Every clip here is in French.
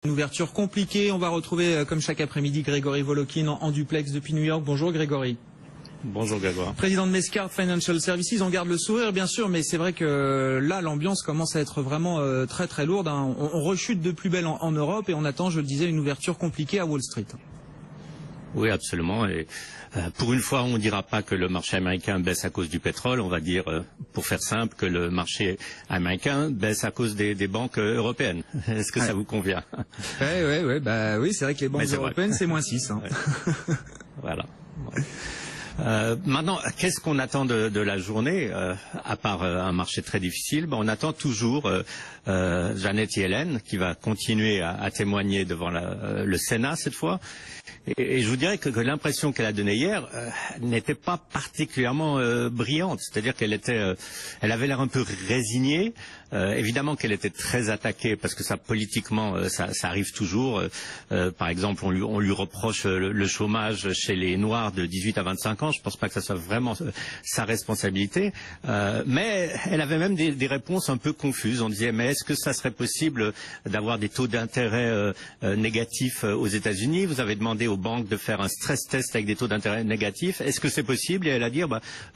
Une ouverture compliquée, on va retrouver comme chaque après-midi Grégory Volokin en duplex depuis New York. Bonjour Grégory. Bonjour Grégoire. Président de Mescard Financial Services, on garde le sourire bien sûr, mais c'est vrai que là l'ambiance commence à être vraiment très lourde. On rechute de plus belle en Europe et on attend, je le disais, une ouverture compliquée à Wall Street. Oui, absolument. Et pour une fois, on ne dira pas que le marché américain baisse à cause du pétrole. On va dire, pour faire simple, que le marché américain baisse à cause des banques européennes. Est-ce que ça vous convient? Oui, c'est vrai que les banques européennes, c'est -6. Hein. Ouais. Voilà. Maintenant, qu'est-ce qu'on attend de la journée, à part un marché très difficile? On attend toujours Janet Yellen, qui va continuer à témoigner devant le Sénat cette fois. Et je vous dirais que l'impression qu'elle a donnée hier n'était pas particulièrement brillante. C'est-à-dire elle avait l'air un peu résignée. Évidemment qu'elle était très attaquée parce que ça politiquement ça arrive toujours. Par exemple, on lui reproche le chômage chez les Noirs de 18 à 25 ans. Je ne pense pas que ça soit vraiment sa responsabilité. Mais elle avait même des réponses un peu confuses. On disait mais est-ce que ça serait possible d'avoir des taux d'intérêt négatifs aux États-Unis? Vous avez demandé aux banques de faire un stress test avec des taux d'intérêt négatifs. Est-ce que c'est possible? Et elle a dit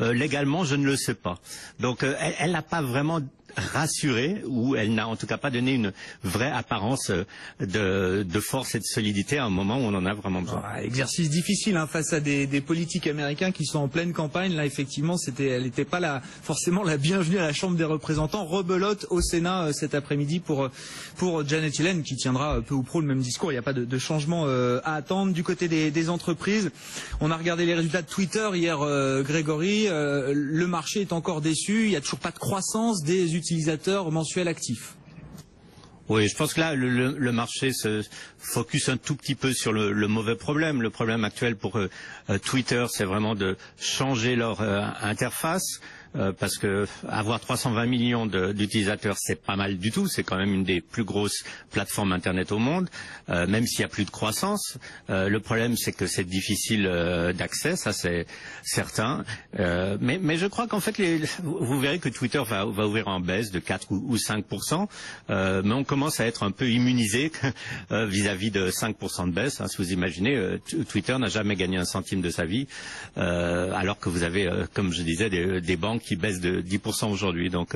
légalement je ne le sais pas. Donc elle n'a pas vraiment rassuré, ou elle n'a en tout cas pas donné une vraie apparence de force et de solidité à un moment où on en a vraiment besoin. Exercice difficile face à des politiques américains qui sont en pleine campagne. Là, effectivement, elle n'était pas forcément la bienvenue à la Chambre des représentants. Rebelote au Sénat cet après-midi pour Janet Yellen, qui tiendra peu ou prou le même discours. Il n'y a pas de changement à attendre. Du côté des entreprises, on a regardé les résultats de Twitter hier, Grégory. Le marché est encore déçu. Il n'y a toujours pas de croissance des utilisateurs mensuels actifs. Oui, je pense que là, le marché se focus un tout petit peu sur le mauvais problème. Le problème actuel pour Twitter, c'est vraiment de changer leur interface. Parce que avoir 320 millions d'utilisateurs, c'est pas mal du tout. C'est quand même une des plus grosses plateformes Internet au monde, même s'il y a plus de croissance. Le problème, c'est que c'est difficile d'accès, ça c'est certain. Mais je crois qu'en fait, vous verrez que Twitter va ouvrir en baisse de 4 ou 5%. Mais on commence à être un peu immunisé vis-à-vis de 5% de baisse. Si vous imaginez, Twitter n'a jamais gagné un centime de sa vie, alors que vous avez, comme je disais, des banques qui baisse de 10% aujourd'hui. Donc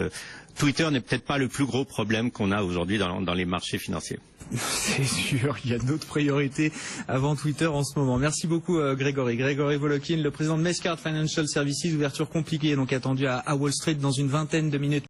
Twitter n'est peut-être pas le plus gros problème qu'on a aujourd'hui dans les marchés financiers. C'est sûr, il y a d'autres priorités avant Twitter en ce moment. Merci beaucoup Grégory. Grégory Volokin, le président de Mescard Financial Services, ouverture compliquée donc attendue à Wall Street dans une vingtaine de minutes.